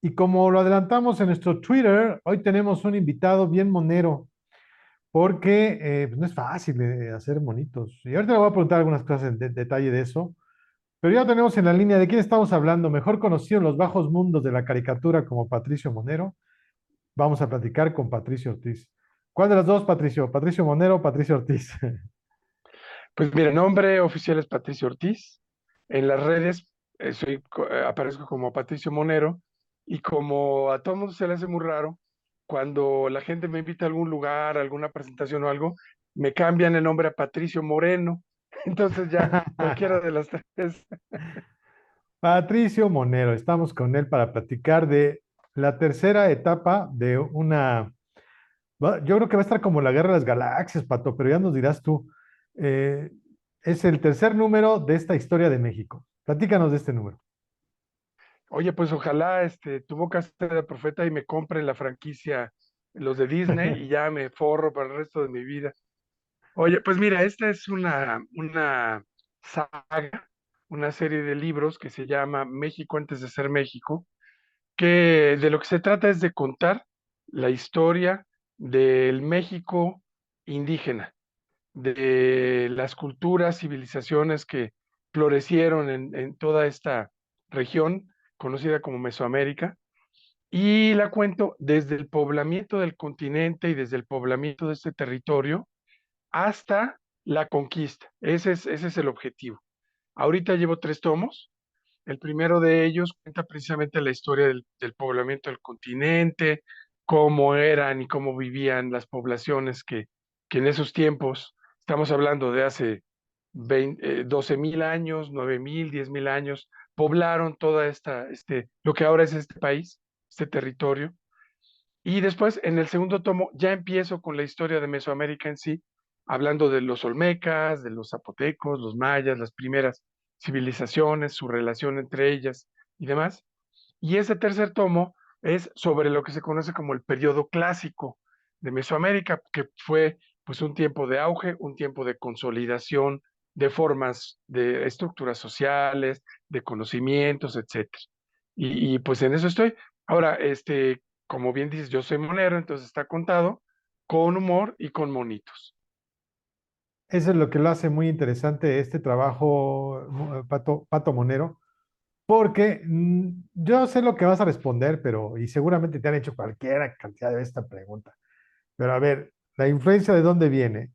Y como lo adelantamos en nuestro Twitter, hoy tenemos un invitado bien monero, porque pues no es fácil hacer monitos. Y ahorita le voy a preguntar algunas cosas en detalle de eso, pero ya tenemos en la línea de quién estamos hablando, mejor conocido en los bajos mundos de la caricatura como Patricio Monero. Vamos a platicar con Patricio Ortiz. ¿Cuál de las dos, Patricio? ¿Patricio Monero o Patricio Ortiz? Pues mira, nombre oficial es Patricio Ortiz. En las redes aparezco como Patricio Monero y como a todo mundo se le hace muy raro, cuando la gente me invita a algún lugar, a alguna presentación o algo, me cambian el nombre a Patricio Moreno. Entonces ya cualquiera de las tres. Patricio Monero, estamos con él para platicar de la tercera etapa de yo creo que va a estar como la Guerra de las Galaxias, Pato, pero ya nos dirás tú. Eh, es el tercer número de esta historia de México. Platícanos de este número. Oye, pues ojalá tu boca sea de profeta y me compren la franquicia los de Disney y ya me forro para el resto de mi vida. Oye, pues mira, esta es una saga, una serie de libros que se llama México antes de ser México, que de lo que se trata es de contar la historia del México indígena, de las culturas, civilizaciones que florecieron en toda esta región conocida como Mesoamérica, y la cuento desde el poblamiento del continente y desde el poblamiento de este territorio hasta la conquista. Ese es el objetivo. Ahorita llevo 3 tomos. El primero de ellos cuenta precisamente la historia del poblamiento del continente, cómo eran y cómo vivían las poblaciones que en esos tiempos, estamos hablando de hace 12.000 años, 9.000, 10.000 años, poblaron toda lo que ahora es este país, este territorio. Y después, en el segundo tomo, ya empiezo con la historia de Mesoamérica en sí, hablando de los olmecas, de los zapotecos, los mayas, las primeras civilizaciones, su relación entre ellas y demás. Y ese tercer tomo es sobre lo que se conoce como el periodo clásico de Mesoamérica, que fue pues un tiempo de auge, un tiempo de consolidación de formas, de estructuras sociales, de conocimientos, etcétera. Pues en eso estoy. Ahora, como bien dices, yo soy monero, entonces está contado con humor y con monitos. Eso es lo que lo hace muy interesante este trabajo, Pato Monero, porque yo sé lo que vas a responder, pero, y seguramente te han hecho cualquier cantidad de esta pregunta. Pero a ver, ¿la influencia de dónde viene?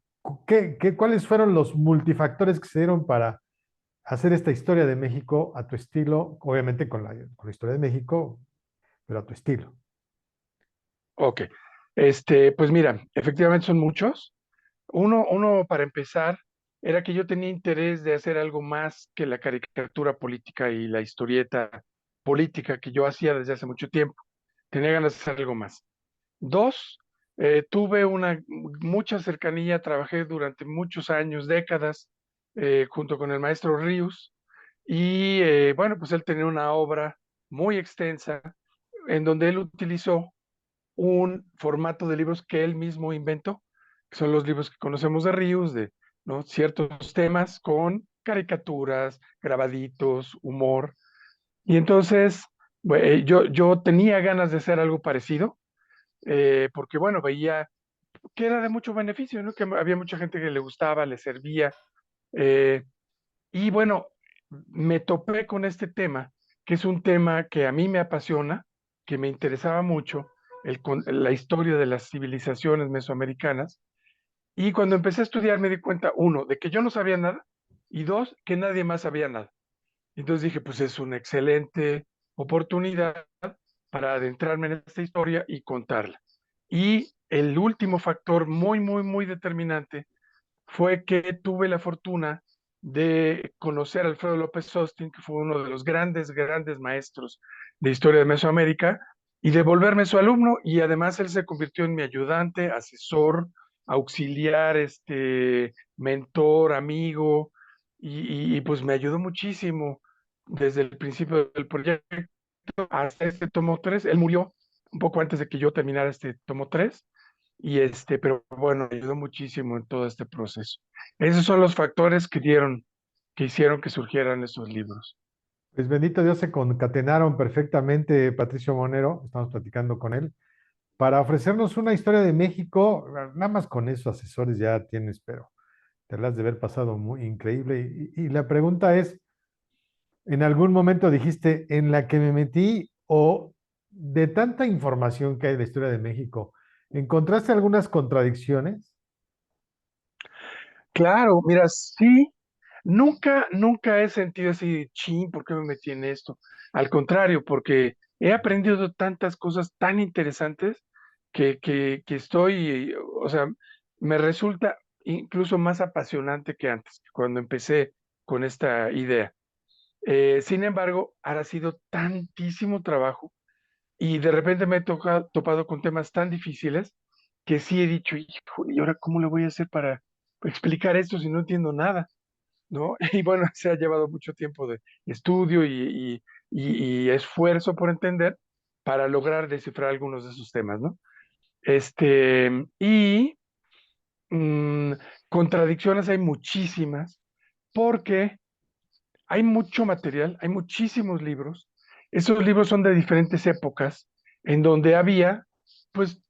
¿Cuáles fueron los multifactores que se dieron para hacer esta historia de México a tu estilo? Obviamente con la historia de México, pero a tu estilo. Ok, pues mira, efectivamente son muchos. Uno, para empezar, era que yo tenía interés de hacer algo más que la caricatura política y la historieta política que yo hacía desde hace mucho tiempo. Tenía ganas de hacer algo más. Dos, tuve mucha cercanía, trabajé durante muchos años, décadas, junto con el maestro Ríos, y bueno, pues él tenía una obra muy extensa en donde él utilizó un formato de libros que él mismo inventó, que son los libros que conocemos de Ríos, de, ¿no?, ciertos temas con caricaturas, grabaditos, humor. Y entonces, yo tenía ganas de hacer algo parecido, porque bueno, veía que era de mucho beneficio, ¿no? Que había mucha gente que le gustaba, le servía. eh, y bueno, me topé con este tema, que es un tema que a mí me apasiona, que me interesaba mucho, la historia de las civilizaciones mesoamericanas. Y cuando empecé a estudiar me di cuenta, uno, de que yo no sabía nada, y dos, que nadie más sabía nada. Entonces dije, pues es una excelente oportunidad para adentrarme en esta historia y contarla. Y el último factor muy, muy, muy determinante fue que tuve la fortuna de conocer a Alfredo López Austin, que fue uno de los grandes, grandes maestros de historia de Mesoamérica, y de volverme su alumno, y además él se convirtió en mi ayudante, asesor, auxiliar, mentor, amigo, pues me ayudó muchísimo desde el principio del proyecto hasta este tomo 3. Él murió un poco antes de que yo terminara este tomo 3 pero bueno, ayudó muchísimo en todo este proceso. Esos son los factores que hicieron que surgieran esos libros. Pues bendito Dios, se concatenaron perfectamente Patricio Monero, estamos platicando con él, para ofrecernos una historia de México. Nada más con esos asesores ya tienes, pero te la has de haber pasado muy increíble. Y la pregunta es, ¿en algún momento dijiste en la que me metí o de tanta información que hay de la historia de México, encontraste algunas contradicciones? Claro, mira, sí, nunca he sentido así, chin, ¿por qué me metí en esto? Al contrario, porque he aprendido tantas cosas tan interesantes que estoy, o sea, me resulta incluso más apasionante que antes, cuando empecé con esta idea. Sin embargo, ha sido tantísimo trabajo y de repente me he topado con temas tan difíciles que sí he dicho, híjole, ¿y ahora cómo le voy a hacer para explicar esto si no entiendo nada? ¿No? Y bueno, se ha llevado mucho tiempo de estudio y esfuerzo por entender para lograr descifrar algunos de esos temas, ¿no? Este, y mm, contradicciones hay muchísimas porque hay mucho material, hay muchísimos libros. Esos libros son de diferentes épocas en donde había, pues,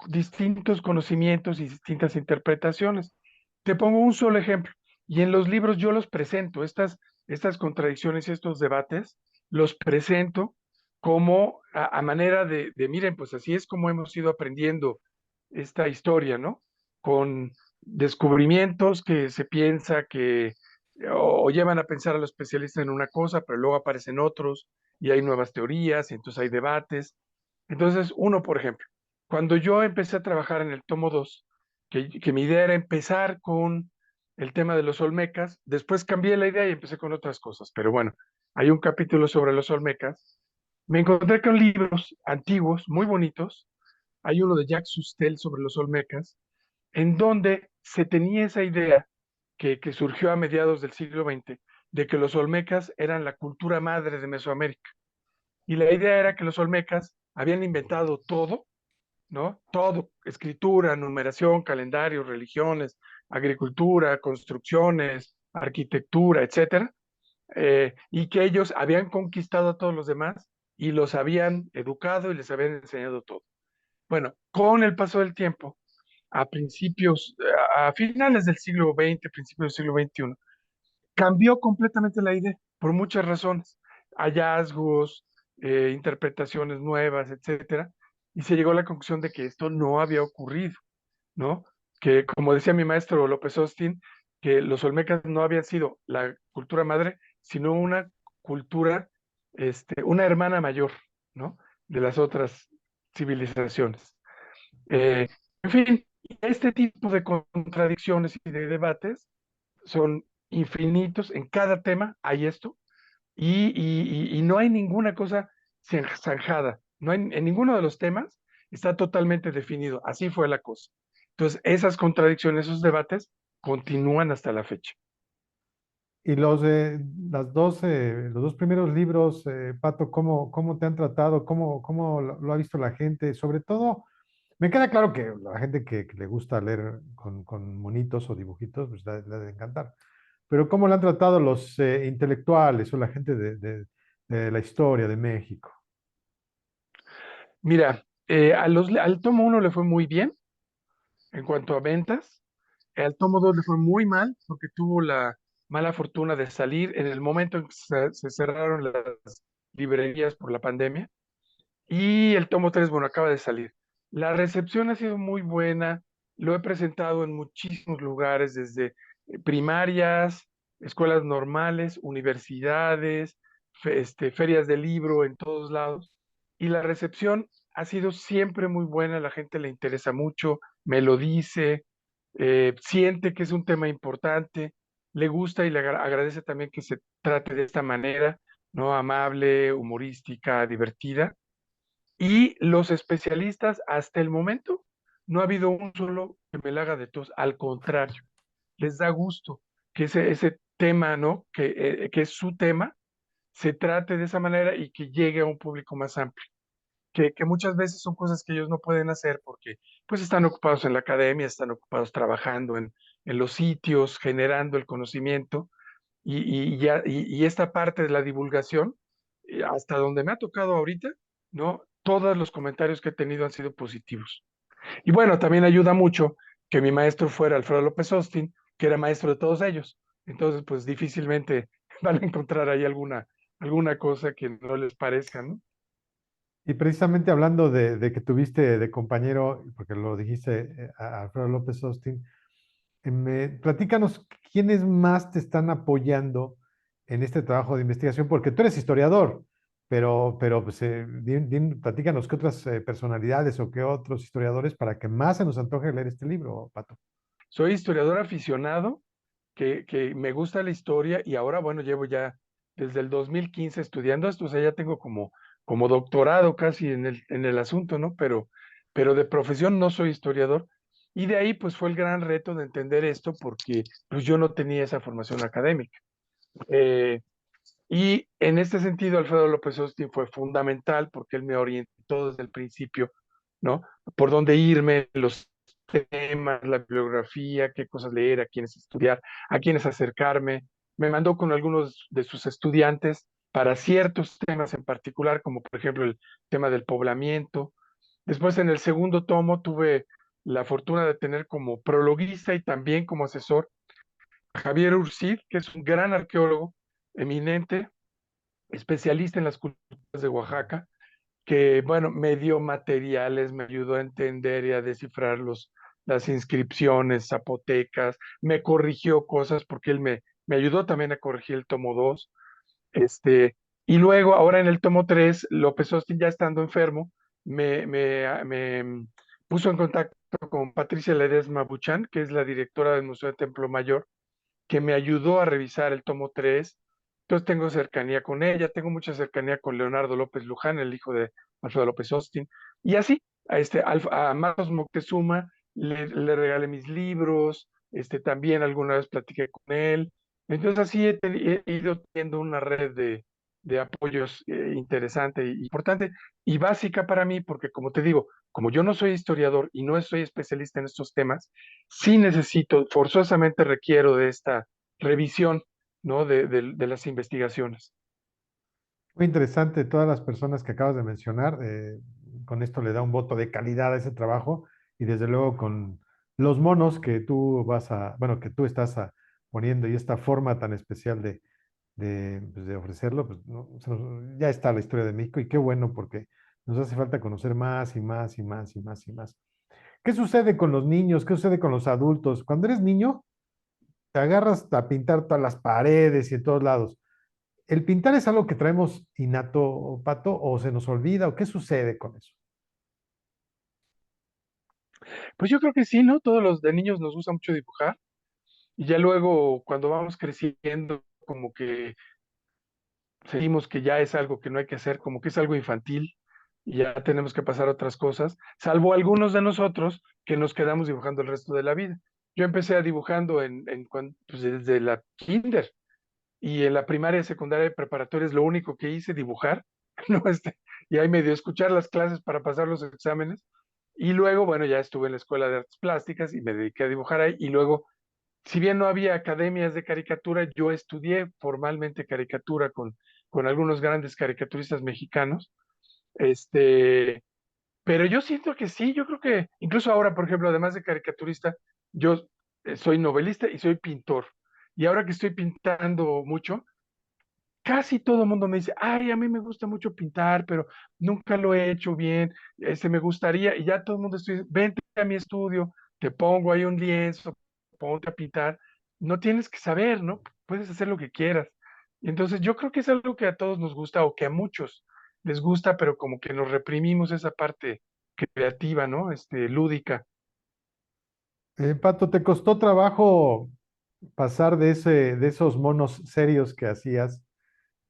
distintos conocimientos y distintas interpretaciones. Te pongo un solo ejemplo. Y en los libros yo los presento, estas contradicciones y estos debates, los presento como a manera miren, pues así es como hemos ido aprendiendo esta historia, ¿no? Con descubrimientos que se piensa que o llevan a pensar a los especialistas en una cosa, pero luego aparecen otros y hay nuevas teorías y entonces hay debates. Entonces, uno, por ejemplo, cuando yo empecé a trabajar en el tomo 2, que mi idea era empezar con el tema de los olmecas, después cambié la idea y empecé con otras cosas, pero bueno, hay un capítulo sobre los olmecas. Me encontré con libros antiguos, muy bonitos. Hay uno de Jacques Sustel sobre los olmecas, en donde se tenía esa idea que surgió a mediados del siglo XX de que los olmecas eran la cultura madre de Mesoamérica. Y la idea era que los olmecas habían inventado todo, ¿no? Todo, escritura, numeración, calendario, religiones, agricultura, construcciones, arquitectura, etcétera, y que ellos habían conquistado a todos los demás y los habían educado y les habían enseñado todo. Bueno, con el paso del tiempo, a finales del siglo XX, principios del siglo XXI, cambió completamente la idea por muchas razones, hallazgos, interpretaciones nuevas, etcétera, y se llegó a la conclusión de que esto no había ocurrido, ¿no? Que como decía mi maestro López Austin, que los olmecas no habían sido la cultura madre, sino una cultura, una hermana mayor, ¿no? De las otras civilizaciones. Eh, en fin, este tipo de contradicciones y de debates son infinitos, en cada tema hay esto, y no hay ninguna cosa zanjada, no hay, en ninguno de los temas está totalmente definido, así fue la cosa. Entonces, esas contradicciones, esos debates continúan hasta la fecha. Y los dos primeros libros, Pato, ¿cómo te han tratado? ¿Cómo lo ha visto la gente? Sobre todo, me queda claro que la gente que le gusta leer con monitos o dibujitos, pues le ha de encantar. Pero ¿cómo lo han tratado los intelectuales o la gente de la historia de México? Mira, al tomo uno le fue muy bien en cuanto a ventas, al tomo 2 le fue muy mal porque tuvo la mala fortuna de salir en el momento en que se cerraron las librerías por la pandemia. Y el tomo 3 bueno, acaba de salir. La recepción ha sido muy buena, lo he presentado en muchísimos lugares, desde primarias, escuelas normales, universidades, ferias de libro en todos lados. Y la recepción ha sido siempre muy buena, la gente le interesa mucho, me lo dice, siente que es un tema importante, le gusta y le agradece también que se trate de esta manera, ¿no? Amable, humorística, divertida. Y los especialistas, hasta el momento, no ha habido un solo que me la haga de tos. Al contrario, les da gusto que ese tema, ¿no? Que es su tema, se trate de esa manera y que llegue a un público más amplio. Que muchas veces son cosas que ellos no pueden hacer porque pues están ocupados en la academia, están ocupados trabajando en los sitios, generando el conocimiento y esta parte de la divulgación y hasta donde me ha tocado ahorita, ¿no? Todos los comentarios que he tenido han sido positivos. Y bueno, también ayuda mucho que mi maestro fuera Alfredo López Austin, que era maestro de todos ellos. Entonces, pues difícilmente van a encontrar ahí alguna cosa que no les parezca, ¿no? Y precisamente hablando de que tuviste de compañero, porque lo dijiste a Alfredo López Austin, platícanos quiénes más te están apoyando en este trabajo de investigación, porque tú eres historiador, pero pues, platícanos qué otras personalidades o qué otros historiadores para que más se nos antoje leer este libro, Pato. Soy historiador aficionado, que me gusta la historia y ahora, bueno, llevo ya desde el 2015 estudiando esto, o sea, ya tengo como doctorado casi en el asunto, ¿no? Pero de profesión no soy historiador. Y de ahí, pues fue el gran reto de entender esto porque pues yo no tenía esa formación académica. Eh, y en este sentido, Alfredo López Austin fue fundamental porque él me orientó desde el principio, ¿no? Por dónde irme, los temas, la bibliografía, qué cosas leer, a quiénes estudiar, a quiénes acercarme. Me mandó con algunos de sus estudiantes para ciertos temas en particular, como por ejemplo el tema del poblamiento. Después, en el segundo tomo, tuve la fortuna de tener como prologuista y también como asesor a Javier Urcid, que es un gran arqueólogo eminente, especialista en las culturas de Oaxaca, que, bueno, me dio materiales, me ayudó a entender y a descifrar las inscripciones zapotecas, me corrigió cosas porque él me ayudó también a corregir el tomo 2. Y luego, ahora en el tomo 3, López Austin, ya estando enfermo, me puso en contacto con Patricia Ledesma Buchan, que es la directora del Museo de Templo Mayor, que me ayudó a revisar el tomo 3. Entonces tengo cercanía con ella, tengo mucha cercanía con Leonardo López Luján, el hijo de Alfredo López Austin. Y así, a Marcos Moctezuma le regalé mis libros, también alguna vez platiqué con él. Entonces así he ido teniendo una red de apoyos interesante e importante y básica para mí, porque como te digo, como yo no soy historiador y no soy especialista en estos temas, sí necesito, forzosamente requiero de esta revisión, ¿no? De las investigaciones. Muy interesante todas las personas que acabas de mencionar. Con esto le da un voto de calidad a ese trabajo y desde luego con los monos que tú bueno, que tú estás poniendo y esta forma tan especial pues, de ofrecerlo, pues ya está la historia de México y qué bueno porque nos hace falta conocer más y más y más y más y más. ¿Qué sucede con los niños? ¿Qué sucede con los adultos? Cuando eres niño, te agarras a pintar todas las paredes y en todos lados. ¿El pintar es algo que traemos innato, Pato, o se nos olvida, o qué sucede con eso? Pues yo creo que sí, ¿no? Todos los de niños nos gusta mucho dibujar y ya luego cuando vamos creciendo, como que sentimos que ya es algo que no hay que hacer, como que es algo infantil y ya tenemos que pasar a otras cosas, salvo algunos de nosotros que nos quedamos dibujando el resto de la vida. Yo empecé a dibujando pues desde la kinder. Y en la primaria, secundaria y preparatoria es lo único que hice, dibujar, ¿no? Y ahí medio escuchar las clases para pasar los exámenes. Y luego, bueno, ya estuve en la Escuela de Artes Plásticas y me dediqué a dibujar ahí. Y luego, si bien no había academias de caricatura, yo estudié formalmente caricatura con algunos grandes caricaturistas mexicanos. Este, pero yo siento que sí, yo creo que incluso ahora, por ejemplo, además de caricaturista, yo soy novelista y soy pintor. Y ahora que estoy pintando mucho, casi todo el mundo me dice, ay, a mí me gusta mucho pintar, pero nunca lo he hecho bien, me gustaría, y ya todo el mundo estoy, vente a mi estudio, te pongo ahí un lienzo, ponte a pintar, no tienes que saber, ¿no? Puedes hacer lo que quieras. Y entonces yo creo que es algo que a todos nos gusta o que a muchos les gusta, pero como que nos reprimimos esa parte creativa, ¿no? Lúdica. Pato, ¿te costó trabajo pasar de esos monos serios que hacías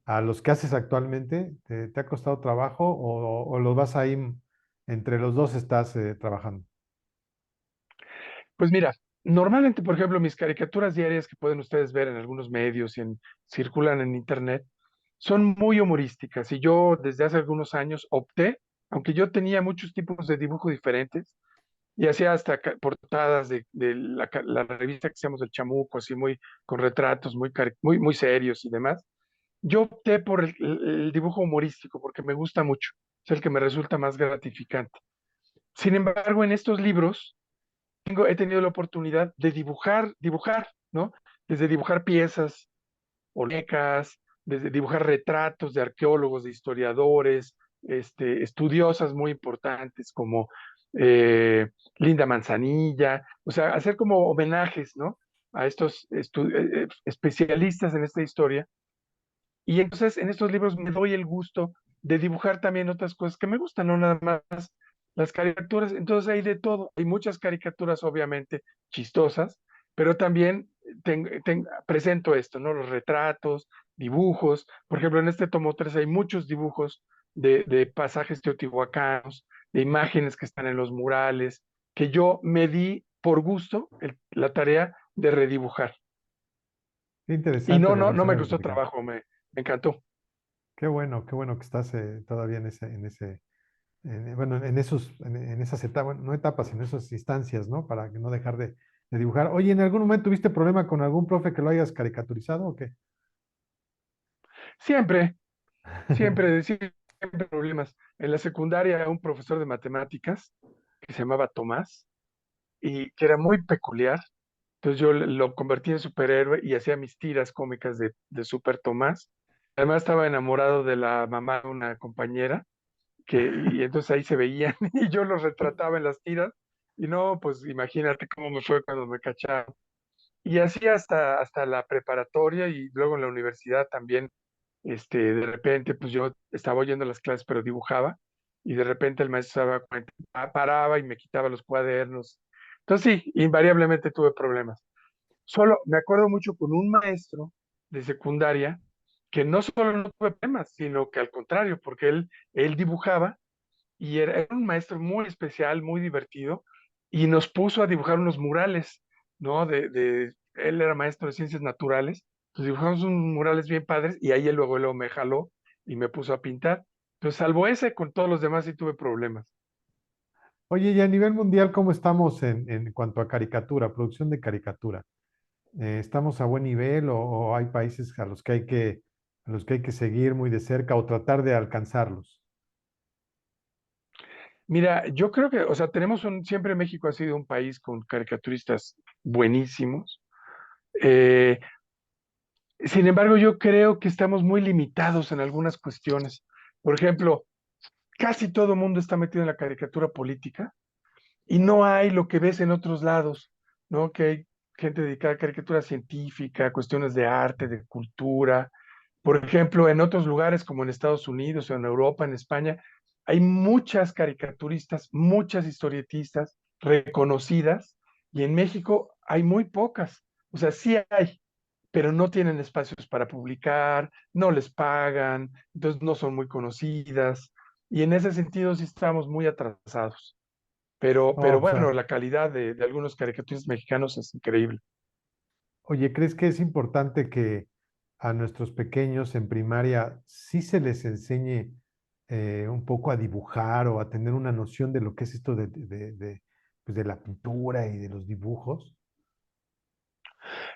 a los que haces actualmente? ¿Te ha costado trabajo o los vas ahí, entre los dos estás trabajando? Pues mira, normalmente, por ejemplo, mis caricaturas diarias que pueden ustedes ver en algunos medios y circulan en internet, son muy humorísticas y yo desde hace algunos años opté, aunque yo tenía muchos tipos de dibujo diferentes y hacía hasta portadas de la revista que hacíamos del Chamuco, así muy con retratos muy serios y demás. yo opté por el dibujo humorístico porque me gusta mucho, es el que me resulta más gratificante. Sin embargo, en estos libros he tenido la oportunidad de dibujar, ¿no? Desde dibujar piezas olmecas, desde dibujar retratos de arqueólogos, de historiadores, estudiosas muy importantes como eh, Linda Manzanilla, o sea, hacer como homenajes, ¿no? A estos especialistas en esta historia. Y entonces en estos libros me doy el gusto de dibujar también otras cosas que me gustan, no nada más las caricaturas. Entonces hay de todo. Hay muchas caricaturas, obviamente, chistosas, pero también presento esto, ¿no? Los retratos, dibujos. Por ejemplo, en este tomo 3 hay muchos dibujos de pasajes teotihuacanos, de imágenes que están en los murales, que yo me di por gusto la tarea de redibujar. Qué Y interesante, no, me no, no me emociona costó platicar. trabajo, me encantó. Qué bueno que estás todavía bueno, en esas etapas, no etapas, en esas instancias, ¿no? Para que no dejar de dibujar. Oye, ¿en algún momento tuviste problema con algún profe que lo hayas caricaturizado o qué? Siempre, siempre problemas. En la secundaria, un profesor de matemáticas que se llamaba Tomás y que era muy peculiar. Entonces yo lo convertí en superhéroe y hacía mis tiras cómicas de Super Tomás. Además estaba enamorado de la mamá de una compañera y entonces ahí se veían y yo los retrataba en las tiras. Y no, pues imagínate cómo me fue cuando me cacharon. Y así hasta la preparatoria y luego en la universidad también, de repente, pues yo estaba oyendo las clases, pero dibujaba, y de repente el maestro se daba cuenta, paraba y me quitaba los cuadernos. Entonces sí, invariablemente tuve problemas. Solo me acuerdo mucho con un maestro de secundaria que no solo no tuve problemas, sino que al contrario, porque él dibujaba y era un maestro muy especial, muy divertido, y nos puso a dibujar unos murales, ¿no? Él era maestro de ciencias naturales, entonces dibujamos unos murales bien padres, y ahí él luego me jaló y me puso a pintar. Entonces, salvo ese, con todos los demás sí tuve problemas. Oye, y a nivel mundial, ¿cómo estamos en cuanto a caricatura, producción de caricatura? ¿Estamos a buen nivel o hay países a los que hay que seguir muy de cerca o tratar de alcanzarlos? Mira, yo creo que, o sea, siempre México ha sido un país con caricaturistas buenísimos. Eh, Sin embargo, yo creo que estamos muy limitados en algunas cuestiones. Por ejemplo, casi todo el mundo está metido en la caricatura política y no hay lo que ves en otros lados, ¿no? Que hay gente dedicada a caricatura científica, cuestiones de arte, de cultura. Por ejemplo, en otros lugares como en Estados Unidos o en Europa, en España, hay muchas caricaturistas, muchas historietistas reconocidas y en México hay muy pocas. O sea, sí hay, pero no tienen espacios para publicar, no les pagan, entonces no son muy conocidas y en ese sentido sí estamos muy atrasados. Oh, Pero o bueno, sea, la calidad de algunos caricaturistas mexicanos es increíble. oye, ¿crees que es importante que a nuestros pequeños en primaria sí se les enseñe un poco a dibujar o a tener una noción de lo que es esto pues de la pintura y de los dibujos?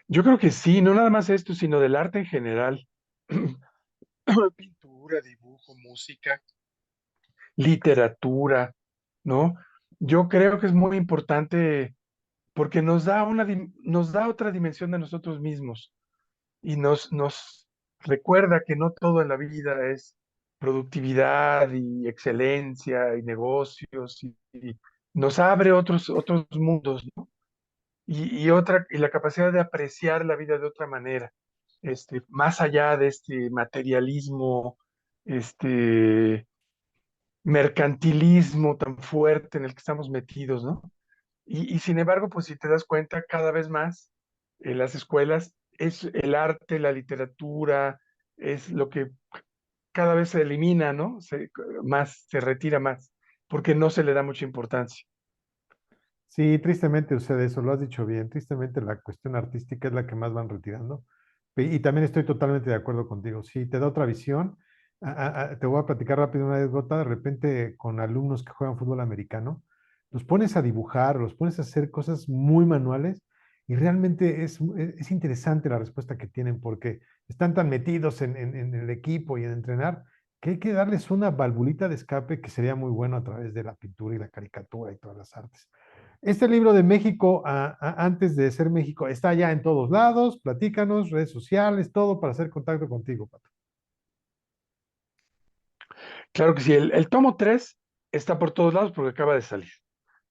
Yo creo que sí, no nada más esto, sino del arte en general. Pintura, dibujo, música, literatura, ¿no? Yo creo que es muy importante porque nos da otra dimensión de nosotros mismos y nos recuerda que no todo en la vida es productividad y excelencia y negocios y nos abre otros mundos, ¿no? Y la capacidad de apreciar la vida de otra manera, más allá de este materialismo, este mercantilismo tan fuerte en el que estamos metidos, ¿no? Y sin embargo, pues si te das cuenta, cada vez más en las escuelas es el arte, la literatura, es lo que cada vez se elimina, ¿no? Se retira más, porque no se le da mucha importancia. Sí, tristemente sucede eso, lo has dicho bien. Tristemente la cuestión artística es la que más van retirando. Y también estoy totalmente de acuerdo contigo. Sí, te da otra visión. Te voy a platicar rápido una anécdota. De repente con alumnos que juegan fútbol americano, los pones a dibujar, los pones a hacer cosas muy manuales Y realmente es interesante la respuesta que tienen porque están tan metidos en el equipo y en entrenar que hay que darles una valvulita de escape que sería muy bueno a través de la pintura y la caricatura y todas las artes. Este libro de México, antes de ser México, está ya en todos lados. Platícanos, redes sociales, todo para hacer contacto contigo, Pato. Claro que sí, el tomo 3 está por todos lados porque acaba de salir,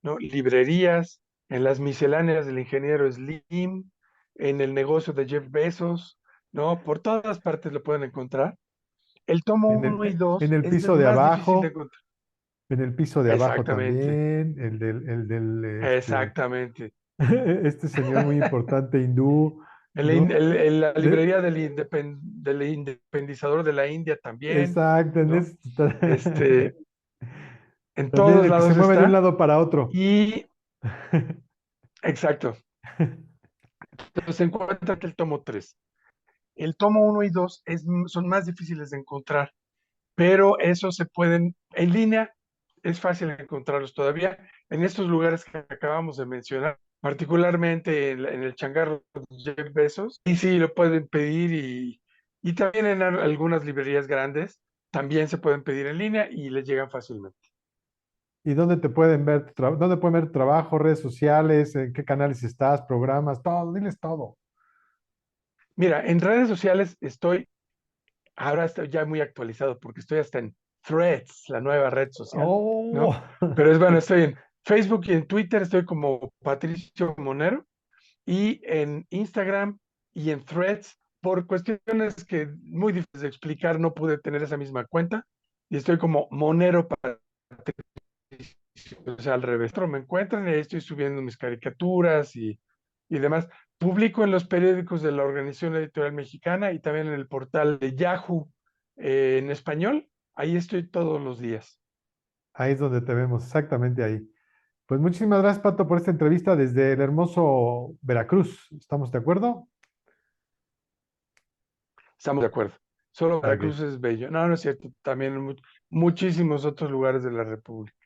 ¿no? Librerías, en las misceláneas del ingeniero Slim, en el negocio de Jeff Bezos, ¿no? Por todas partes lo pueden encontrar. El tomo uno y En 2 el es piso el de más difícil de abajo, encontrar. en el piso de abajo Exactamente, también, exactamente. este señor muy importante hindú, ¿no? En la De- librería del independizador de la India también, exacto, ¿no? Este, en también todos el que se lados mueve de un está. lado para otro. Y, exacto. Entonces se encuentra el tomo 3. El tomo uno y 2 son más difíciles de encontrar, pero esos se pueden, en línea, es fácil encontrarlos todavía en estos lugares que acabamos de mencionar, particularmente en el changarro de Jeff Bezos. Y sí, lo pueden pedir y también en algunas librerías grandes también se pueden pedir en línea y les llegan fácilmente. ¿Y dónde te pueden ver, dónde pueden ver tu trabajo, redes sociales, en qué canales estás, programas, todo, diles todo. Mira, en redes sociales ahora estoy ya muy actualizado porque estoy hasta en Threads, la nueva red social, Oh, ¿no? Pero es bueno, estoy en Facebook y en Twitter, estoy como Patricio Monero y en Instagram y en Threads, por cuestiones que muy difíciles de explicar, no pude tener esa misma cuenta y estoy como Monero o sea, al revés. Pero me encuentran y ahí estoy subiendo mis caricaturas y demás. Publico en los periódicos de la Organización Editorial Mexicana y también en el portal de Yahoo en español. Ahí estoy todos los días. ahí es donde te vemos, exactamente ahí. Pues muchísimas gracias, Pato, por esta entrevista desde el hermoso Veracruz. ¿Estamos de acuerdo? Estamos de acuerdo. Solo Muy Veracruz bien. es bello. No, no es cierto. También muchísimos otros lugares de la República.